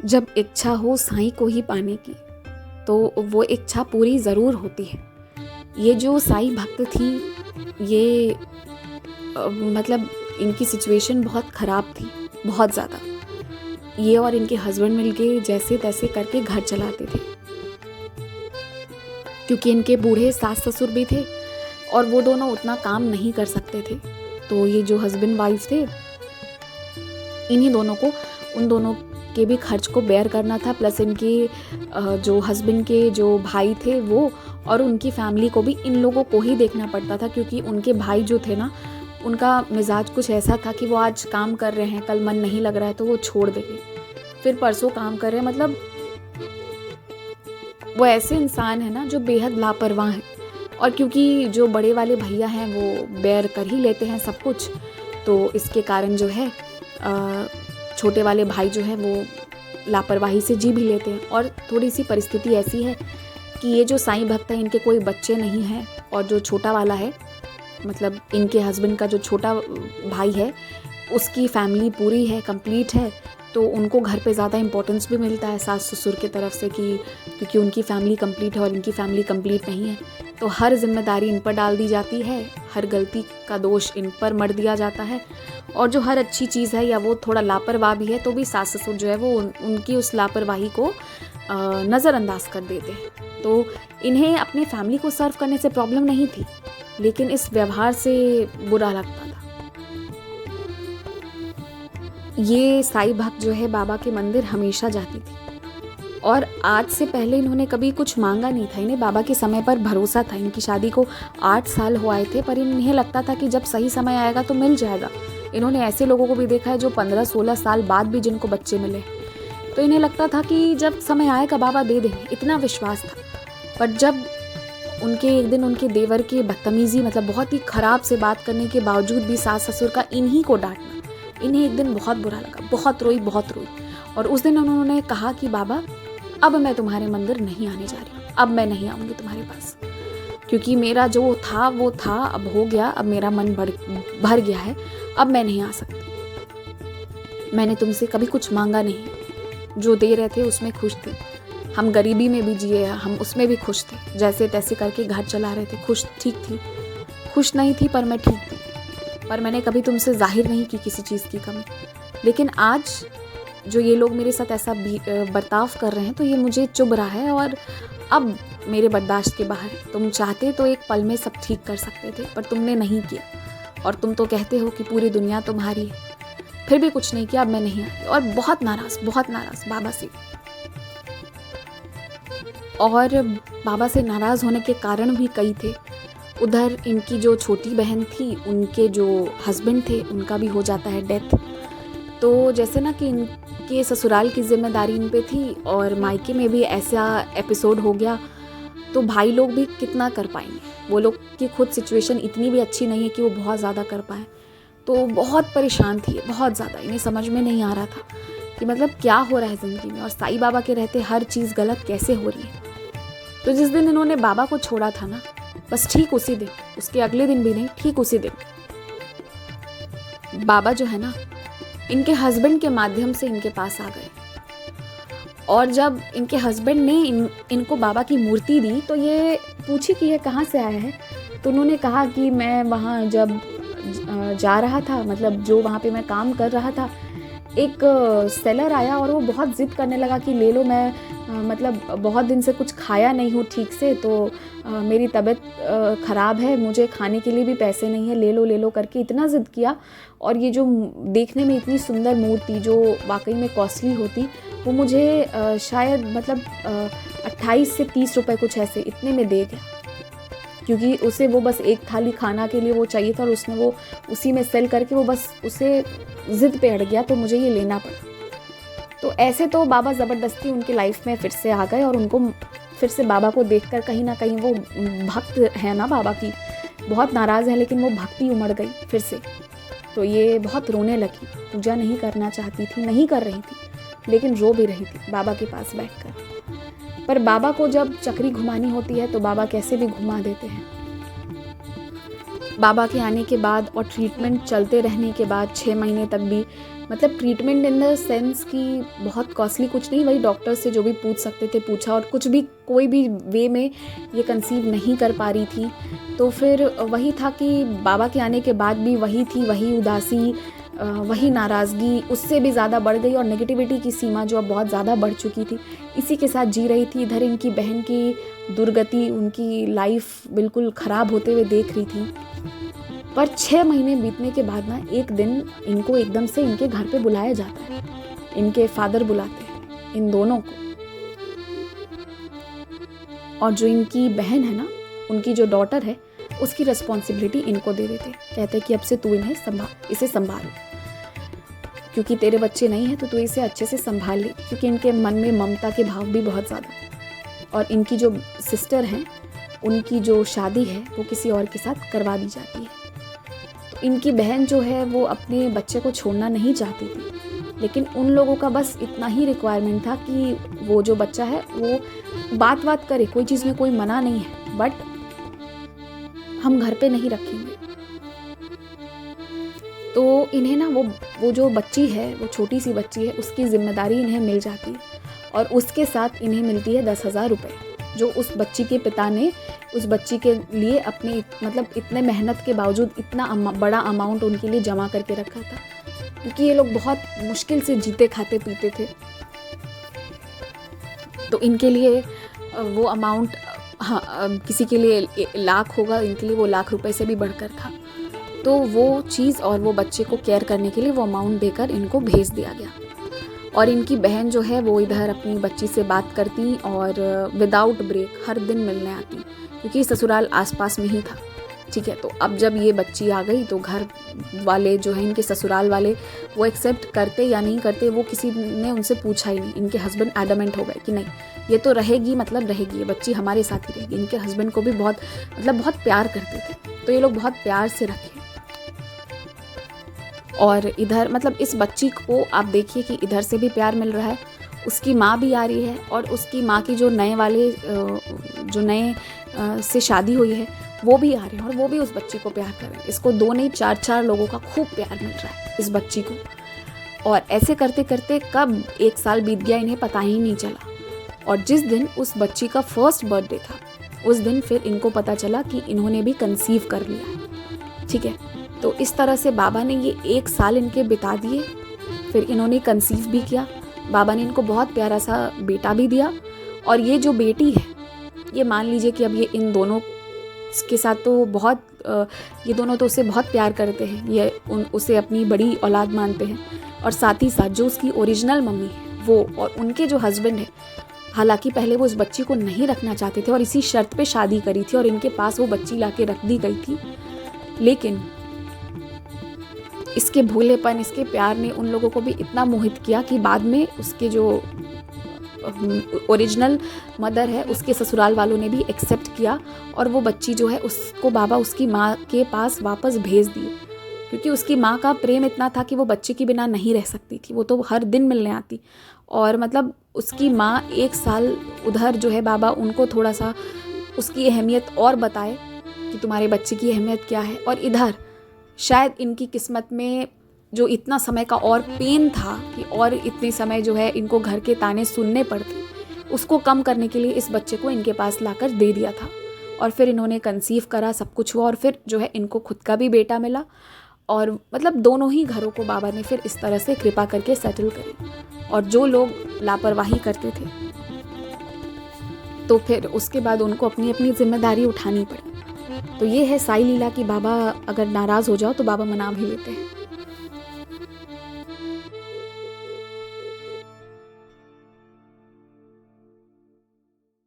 जब इच्छा हो साईं को ही पाने की, तो वो इच्छा पूरी ज़रूर होती है। ये जो साईं भक्त थी, ये मतलब इनकी सिचुएशन बहुत ख़राब थी, बहुत ज़्यादा। ये और इनके हस्बैंड मिलके जैसे तैसे करके घर चलाते थे, क्योंकि इनके बूढ़े सास ससुर भी थे और वो दोनों उतना काम नहीं कर सकते थे। तो ये जो हस्बैंड वाइफ थे, इन्हीं दोनों को, उन दोनों के भी खर्च को बेयर करना था, प्लस इनके जो हस्बैंड के जो भाई थे वो, और उनकी फैमिली को भी इन लोगों को ही देखना पड़ता था, क्योंकि उनके भाई जो थे ना, उनका मिजाज कुछ ऐसा था कि वो आज काम कर रहे हैं, कल मन नहीं लग रहा है तो वो छोड़ देंगे, फिर परसों काम कर रहे हैं। मतलब वो ऐसे इंसान है ना जो बेहद लापरवाह हैं। और क्योंकि जो बड़े वाले भैया हैं वो बेयर कर ही लेते हैं सब कुछ, तो इसके कारण जो है छोटे वाले भाई जो है वो लापरवाही से जी भी लेते हैं। और थोड़ी सी परिस्थिति ऐसी है कि ये जो साईं भक्त है, इनके कोई बच्चे नहीं हैं, और जो छोटा वाला है, मतलब इनके हस्बैंड का जो छोटा भाई है, उसकी फैमिली पूरी है, कंप्लीट है, तो उनको घर पे ज़्यादा इम्पोर्टेंस भी मिलता है सास ससुर की तरफ से, कि क्योंकि उनकी फैमिली कंप्लीट है और इनकी फैमिली कंप्लीट नहीं है, तो हर जिम्मेदारी इन पर डाल दी जाती है, हर गलती का दोष इन पर मढ़ दिया जाता है। और जो हर अच्छी चीज़ है, या वो थोड़ा लापरवाह भी है, तो भी सास ससुर जो है वो उनकी उस लापरवाही को नज़रअंदाज कर देते हैं। तो इन्हें अपनी फैमिली को सर्व करने से प्रॉब्लम नहीं थी, लेकिन इस व्यवहार से बुरा लगता था। ये साईं भक्त जो है बाबा के मंदिर हमेशा जाती थी, और आज से पहले इन्होंने कभी कुछ मांगा नहीं था। इन्हें बाबा के समय पर भरोसा था। इनकी शादी को 8 साल हो आए थे, पर इन्हें लगता था कि जब सही समय आएगा तो मिल जाएगा। इन्होंने ऐसे लोगों को भी देखा है जो 15-16 साल बाद भी जिनको बच्चे मिले, तो इन्हें लगता था कि जब समय आएगा बाबा दे देंगे, इतना विश्वास था। पर जब एक दिन उनके देवर की बदतमीजी, मतलब बहुत ही ख़राब से बात करने के बावजूद भी सास ससुर का इन्हीं को डांटना, इन्हें एक दिन बहुत बुरा लगा, बहुत रोई। और उस दिन उन्होंने कहा कि बाबा, अब मैं तुम्हारे मंदिर नहीं आने जा रही, अब मैं नहीं आऊँगी तुम्हारे पास, क्योंकि मेरा जो था वो था, अब हो गया, अब मेरा मन भर गया है, अब मैं नहीं आ सकती। मैंने तुमसे कभी कुछ मांगा नहीं, जो दे रहे थे उसमें खुश थे। हम गरीबी में भी जिए, हम उसमें भी खुश थे, जैसे तैसे करके घर चला रहे थे, खुश ठीक थी, खुश नहीं थी पर मैं ठीक थी। पर मैंने कभी तुमसे जाहिर नहीं की किसी चीज़ की कमी। लेकिन आज जो ये लोग मेरे साथ ऐसा बर्ताव कर रहे हैं, तो ये मुझे चुभ रहा है और अब मेरे बर्दाश्त के बाहर है। तुम चाहते तो एक पल में सब ठीक कर सकते थे, पर तुमने नहीं किया, और तुम तो कहते हो कि पूरी दुनिया तुम्हारी है, फिर भी कुछ नहीं किया। अब मैं नहीं आई, और बहुत नाराज़ बाबा से। और बाबा से नाराज़ होने के कारण भी कई थे। उधर इनकी जो छोटी बहन थी, उनके जो हस्बैंड थे, उनका भी हो जाता है डेथ। तो जैसे ना कि इनके ससुराल की जिम्मेदारी इन पे थी, और मायके में भी ऐसा एपिसोड हो गया, तो भाई लोग भी कितना कर पाएंगे। वो लोग की खुद सिचुएशन इतनी भी अच्छी नहीं है कि वो बहुत ज़्यादा कर पाए। तो बहुत परेशान थी, बहुत ज़्यादा। इन्हें समझ में नहीं आ रहा था कि मतलब क्या हो रहा है ज़िंदगी में, और साईं बाबा के रहते हर चीज़ गलत कैसे हो रही है। तो जिस दिन इन्होंने बाबा को छोड़ा था ना, बस ठीक उसी दिन, उसके अगले दिन भी नहीं, ठीक उसी दिन बाबा जो है ना, इनके हस्बैंड के माध्यम से इनके पास आ गए। और जब इनके हस्बैंड ने इनको बाबा की मूर्ति दी, तो ये पूछी कि ये कहाँ से आया है। तो उन्होंने कहा कि मैं वहाँ जब जा रहा था, मतलब जो वहाँ पे मैं काम कर रहा था, एक सेलर आया और वो बहुत ज़िद करने लगा कि ले लो, मैं मतलब बहुत दिन से कुछ खाया नहीं हूँ ठीक से, तो मेरी तबीयत ख़राब है, मुझे खाने के लिए भी पैसे नहीं है, ले लो करके इतना ज़िद किया। और ये जो देखने में इतनी सुंदर मूर्ति, जो वाकई में कॉस्टली होती, वो मुझे शायद मतलब 28 से 30 रुपए कुछ ऐसे इतने में दे गया, क्योंकि उसे वो बस एक थाली खाना के लिए वो चाहिए था, और उसने वो उसी में सेल करके वो बस उसे ज़िद पे अड़ गया, तो मुझे ये लेना पड़ा। तो ऐसे तो बाबा ज़बरदस्ती उनकी लाइफ में फिर से आ गए, और उनको फिर से बाबा को देखकर कहीं ना कहीं, वो भक्त है ना बाबा की, बहुत नाराज़ है, लेकिन वो भक्ति उमड़ गई फिर से। तो ये बहुत रोने लगी, पूजा नहीं करना चाहती थी, नहीं कर रही थी, लेकिन रो भी रही थी बाबा के पास बैठकर। पर बाबा को जब चक्री घुमानी होती है, तो बाबा कैसे भी घुमा देते हैं। बाबा के आने के बाद और ट्रीटमेंट चलते रहने के बाद 6 महीने तक भी मतलब ट्रीटमेंट इन द सेंस कि बहुत कॉस्टली कुछ नहीं, वही डॉक्टर से जो भी पूछ सकते थे पूछा, और कुछ भी कोई भी वे में ये कंसीव नहीं कर पा रही थी। तो फिर वही था कि बाबा के आने के बाद भी वही थी, वही उदासी, वही नाराज़गी उससे भी ज़्यादा बढ़ गई, और नेगेटिविटी की सीमा जो अब बहुत ज़्यादा बढ़ चुकी थी, इसी के साथ जी रही थी। इधर इनकी बहन की दुर्गति, उनकी लाइफ बिल्कुल ख़राब होते हुए देख रही थी। पर 6 महीने बीतने के बाद ना एक दिन इनको एकदम से इनके घर पे बुलाया जाता है। इनके फादर बुलाते हैं इन दोनों को, और जो इनकी बहन है ना, उनकी जो डॉटर है, उसकी रिस्पॉन्सिबिलिटी इनको दे देते हैं। कहते हैं कि अब से तू इसे संभाल, क्योंकि तेरे बच्चे नहीं हैं तो तू इसे अच्छे से संभाल ले, क्योंकि इनके मन में ममता के भाव भी बहुत ज़्यादा। और इनकी जो सिस्टर हैं, उनकी जो शादी है वो किसी और के साथ करवा दी जाती है। तो इनकी बहन जो है वो अपने बच्चे को छोड़ना नहीं चाहती थी, लेकिन उन लोगों का बस इतना ही रिक्वायरमेंट था कि वो जो बच्चा है वो बात करे, कोई चीज़ में कोई मना नहीं है, बट हम घर पे नहीं रखेंगे। तो इन्हें ना वो जो बच्ची है, वो छोटी सी बच्ची है, उसकी जिम्मेदारी इन्हें मिल जाती है, और उसके साथ इन्हें मिलती है 10,000 रुपये, जो उस बच्ची के पिता ने उस बच्ची के लिए अपने मतलब इतने मेहनत के बावजूद इतना बड़ा अमाउंट उनके लिए जमा करके रखा था, क्योंकि ये लोग बहुत मुश्किल से जीते खाते पीते थे। तो इनके लिए वो अमाउंट, हाँ, किसी के लिए लाख होगा, इनके लिए वो लाख रुपए से भी बढ़कर था। तो वो चीज़ और वो बच्चे को केयर करने के लिए वो अमाउंट देकर इनको भेज दिया गया। और इनकी बहन जो है वो इधर अपनी बच्ची से बात करती और विदाउट ब्रेक हर दिन मिलने आती, क्योंकि ससुराल आसपास में ही था। ठीक है, तो अब जब ये बच्ची आ गई तो घर वाले जो है, इनके ससुराल वाले, वो एक्सेप्ट करते या नहीं करते वो किसी ने उनसे पूछा ही नहीं। इनके हस्बैंड एडमेंट हो गए कि नहीं, ये तो रहेगी, मतलब रहेगी, ये बच्ची हमारे साथ ही रहेगी। इनके हस्बैंड को भी बहुत प्यार करते थे, तो ये लोग बहुत प्यार से रखे। और इधर मतलब इस बच्ची को आप देखिए कि इधर से भी प्यार मिल रहा है, उसकी माँ भी आ रही है, और उसकी माँ की जो नए से शादी हुई है वो भी आ रहे हैं, और वो भी उस बच्ची को प्यार कर रहे हैं। इसको 2 नहीं 4 लोगों का खूब प्यार मिल रहा है इस बच्ची को। और ऐसे करते करते कब 1 साल बीत गया इन्हें पता ही नहीं चला। और जिस दिन उस बच्ची का फर्स्ट बर्थडे था, उस दिन फिर इनको पता चला कि इन्होंने भी कंसीव कर लिया है। ठीक है, तो इस तरह से बाबा ने ये 1 साल इनके बिता दिए, फिर इन्होंने कंसीव भी किया। बाबा ने इनको बहुत प्यारा सा बेटा भी दिया, और ये जो बेटी है, ये मान लीजिए कि अब ये इन दोनों के साथ तो बहुत ये दोनों तो उसे बहुत प्यार करते हैं, ये उसे अपनी बड़ी औलाद मानते हैं। और साथ ही साथ जो उसकी ओरिजिनल मम्मी है वो, और उनके जो हस्बैंड है, हालांकि पहले वो उस बच्ची को नहीं रखना चाहते थे और इसी शर्त पे शादी करी थी, और इनके पास वो बच्ची लाके रख दी गई थी, लेकिन इसके भोलेपन, इसके प्यार ने उन लोगों को भी इतना मोहित किया कि बाद में उसके जो ओरिजिनल मदर है, उसके ससुराल वालों ने भी एक्सेप्ट किया, और वो बच्ची जो है उसको बाबा उसकी माँ के पास वापस भेज दिए, क्योंकि उसकी माँ का प्रेम इतना था कि वो बच्चे के बिना नहीं रह सकती थी। वो तो हर दिन मिलने आती, और मतलब उसकी माँ 1 साल उधर जो है बाबा उनको थोड़ा सा उसकी अहमियत और बताए कि तुम्हारे बच्चे की अहमियत क्या है। और इधर शायद इनकी किस्मत में जो इतना समय का और पेन था कि और इतने समय जो है इनको घर के ताने सुनने पड़ते, उसको कम करने के लिए इस बच्चे को इनके पास लाकर दे दिया था। और फिर इन्होंने कंसीव करा, सब कुछ हुआ, और फिर जो है इनको खुद का भी बेटा मिला। और मतलब दोनों ही घरों को बाबा ने फिर इस तरह से कृपा करके सेटल करी। और जो लोग लापरवाही करते थे तो फिर उसके बाद उनको अपनी अपनी जिम्मेदारी उठानी पड़ी। तो ये है साई लीला कि बाबा अगर नाराज़ हो जाओ तो बाबा मना भी लेते हैं।